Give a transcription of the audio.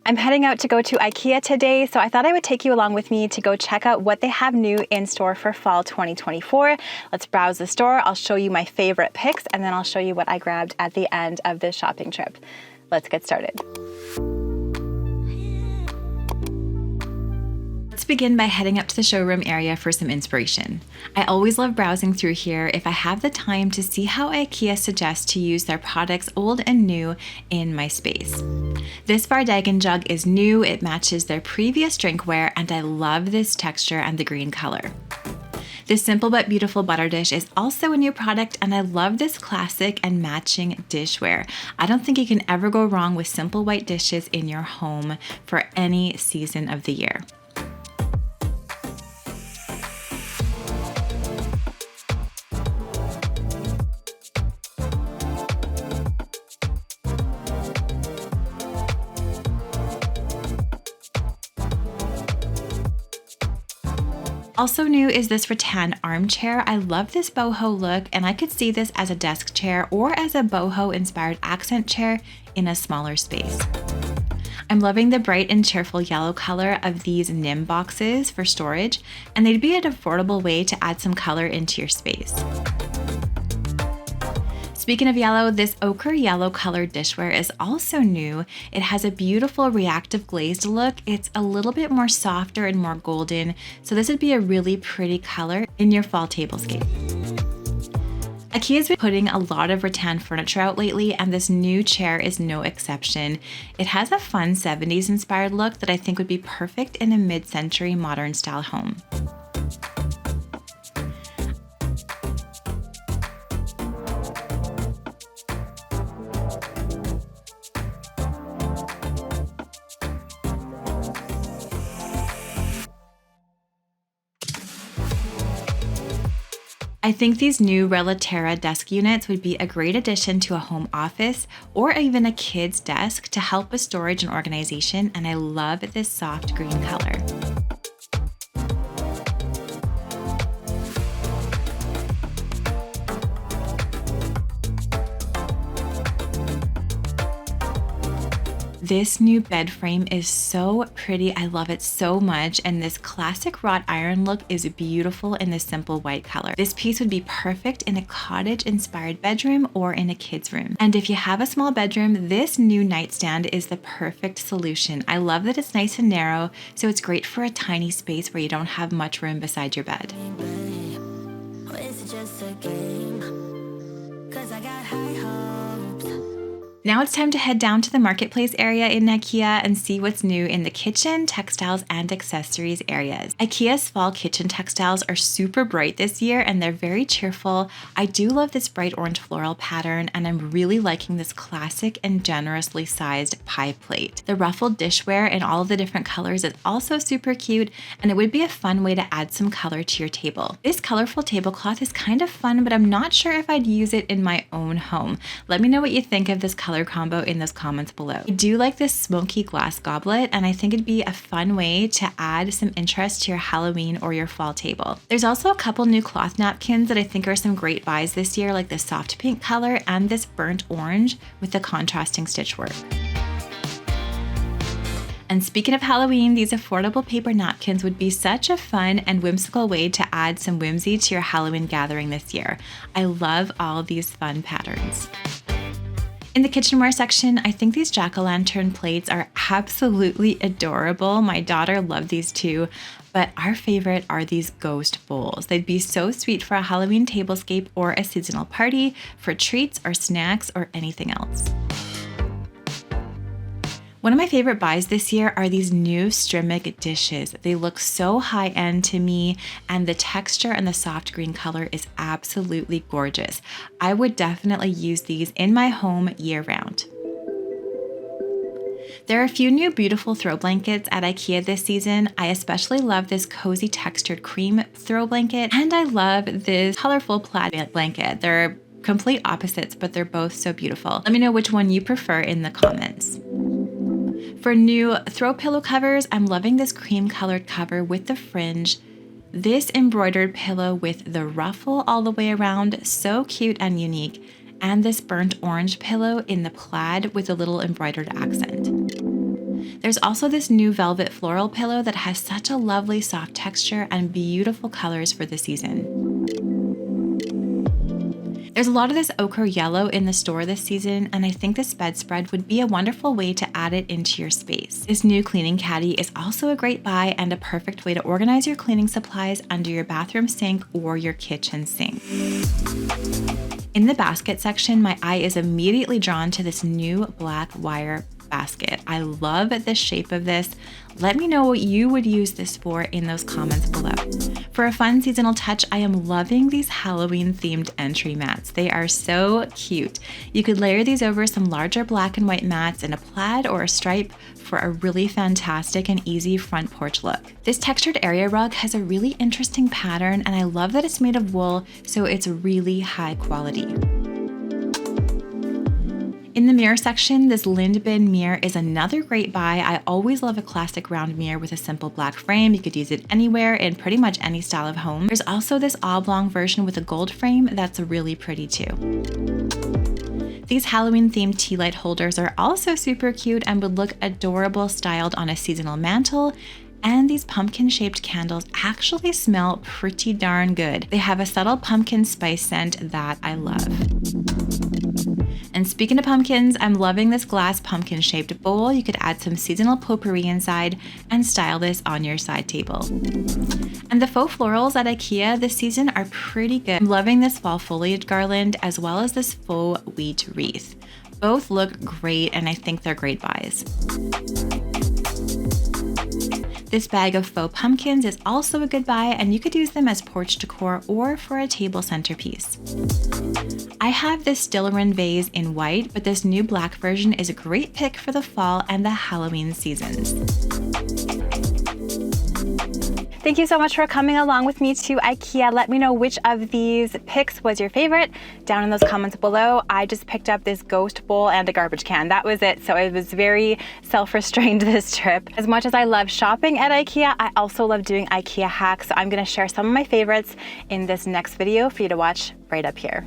I'm heading out to go to IKEA today, so I thought I would take you along with me to go check out what they have new in store for fall 2024. Let's browse the store. I'll show you my favorite picks, and then I'll show you what I grabbed at the end of this shopping trip. Let's get started. Let's begin by heading up to the showroom area for some inspiration. I always love browsing through here if I have the time to see how IKEA suggests to use their products old and new in my space. This Vardagan jug is new, it matches their previous drinkware, and I love this texture and the green color. This simple but beautiful butter dish is also a new product, and I love this classic and matching dishware. I don't think you can ever go wrong with simple white dishes in your home for any season of the year. Also new is this rattan armchair. I love this boho look, and I could see this as a desk chair or as a boho inspired accent chair in a smaller space. I'm loving the bright and cheerful yellow color of these Nim boxes for storage, and they'd be an affordable way to add some color into your space. Speaking of yellow, this ochre yellow colored dishware is also new. It has a beautiful reactive glazed look. It's a little bit more softer and more golden, so this would be a really pretty color in your fall tablescape. IKEA's been putting a lot of rattan furniture out lately, and this new chair is no exception. It has a fun 70s inspired look that I think would be perfect in a mid-century modern style home. I think these new Relaterra desk units would be a great addition to a home office or even a kid's desk to help with storage and organization, and I love this soft green color. This new bed frame is so pretty. I love it so much, and this classic wrought iron look is beautiful in this simple white color. This piece would be perfect in a cottage-inspired bedroom or in a kid's room. And if you have a small bedroom, this new nightstand is the perfect solution. I love that it's nice and narrow, so it's great for a tiny space where you don't have much room beside your bed. Now it's time to head down to the marketplace area in IKEA and see what's new in the kitchen, textiles, and accessories areas. IKEA's fall kitchen textiles are super bright this year, and they're very cheerful. I do love this bright orange floral pattern, and I'm really liking this classic and generously sized pie plate. The ruffled dishware in all of the different colors is also super cute, and it would be a fun way to add some color to your table. This colorful tablecloth is kind of fun, but I'm not sure if I'd use it in my own home. Let me know what you think of this color combo in those comments below. I do like this smoky glass goblet, and I think it'd be a fun way to add some interest to your Halloween or your fall table. There's also a couple new cloth napkins that I think are some great buys this year, like the soft pink color and this burnt orange with the contrasting stitchwork. And speaking of Halloween, these affordable paper napkins would be such a fun and whimsical way to add some whimsy to your Halloween gathering this year. I love all these fun patterns. In the kitchenware section, I think these jack-o'-lantern plates are absolutely adorable. My daughter loved these too, but our favorite are these ghost bowls. They'd be so sweet for a Halloween tablescape or a seasonal party, for treats or snacks or anything else. One of my favorite buys this year are these new Strimig dishes. They look so high-end to me, and the texture and the soft green color is absolutely gorgeous. I would definitely use these in my home year-round. There are a few new beautiful throw blankets at IKEA this season. I especially love this cozy textured cream throw blanket, and I love this colorful plaid blanket. They're complete opposites, but they're both so beautiful. Let me know which one you prefer in the comments. For new throw pillow covers, I'm loving this cream colored cover with the fringe. This embroidered pillow with the ruffle all the way around, so cute and unique. And this burnt orange pillow in the plaid with a little embroidered accent. There's also this new velvet floral pillow that has such a lovely soft texture and beautiful colors for the season. There's a lot of this ochre yellow in the store this season, and I think this bedspread would be a wonderful way to add it into your space. This new cleaning caddy is also a great buy and a perfect way to organize your cleaning supplies under your bathroom sink or your kitchen sink. In the basket section, my eye is immediately drawn to this new black wire basket. I love the shape of this. Let me know what you would use this for in those comments below. For a fun seasonal touch, I am loving these Halloween themed entry mats. They are so cute. You could layer these over some larger black and white mats in a plaid or a stripe for a really fantastic and easy front porch look. This textured area rug has a really interesting pattern, and I love that it's made of wool, so it's really high quality. In the mirror section, this Lind Bin mirror is another great buy. I always love a classic round mirror with a simple black frame. You could use it anywhere in pretty much any style of home. There's also this oblong version with a gold frame that's really pretty too. These Halloween themed tea light holders are also super cute and would look adorable styled on a seasonal mantle. And these pumpkin shaped candles actually smell pretty darn good. They have a subtle pumpkin spice scent that I love. And speaking of pumpkins, I'm loving this glass pumpkin shaped bowl. You could add some seasonal potpourri inside and style this on your side table. And the faux florals at IKEA this season are pretty good. I'm loving this fall foliage garland as well as this faux wheat wreath. Both look great and I think they're great buys. This bag of faux pumpkins is also a good buy, and you could use them as porch decor or for a table centerpiece. I have this Stillerin vase in white, but this new black version is a great pick for the fall and the Halloween seasons. Thank you so much for coming along with me to IKEA. Let me know which of these picks was your favorite down in those comments below. I just picked up this ghost bowl and a garbage can. That was it. So I was very self-restrained this trip. As much as I love shopping at IKEA, I also love doing IKEA hacks. So I'm going to share some of my favorites in this next video for you to watch right up here.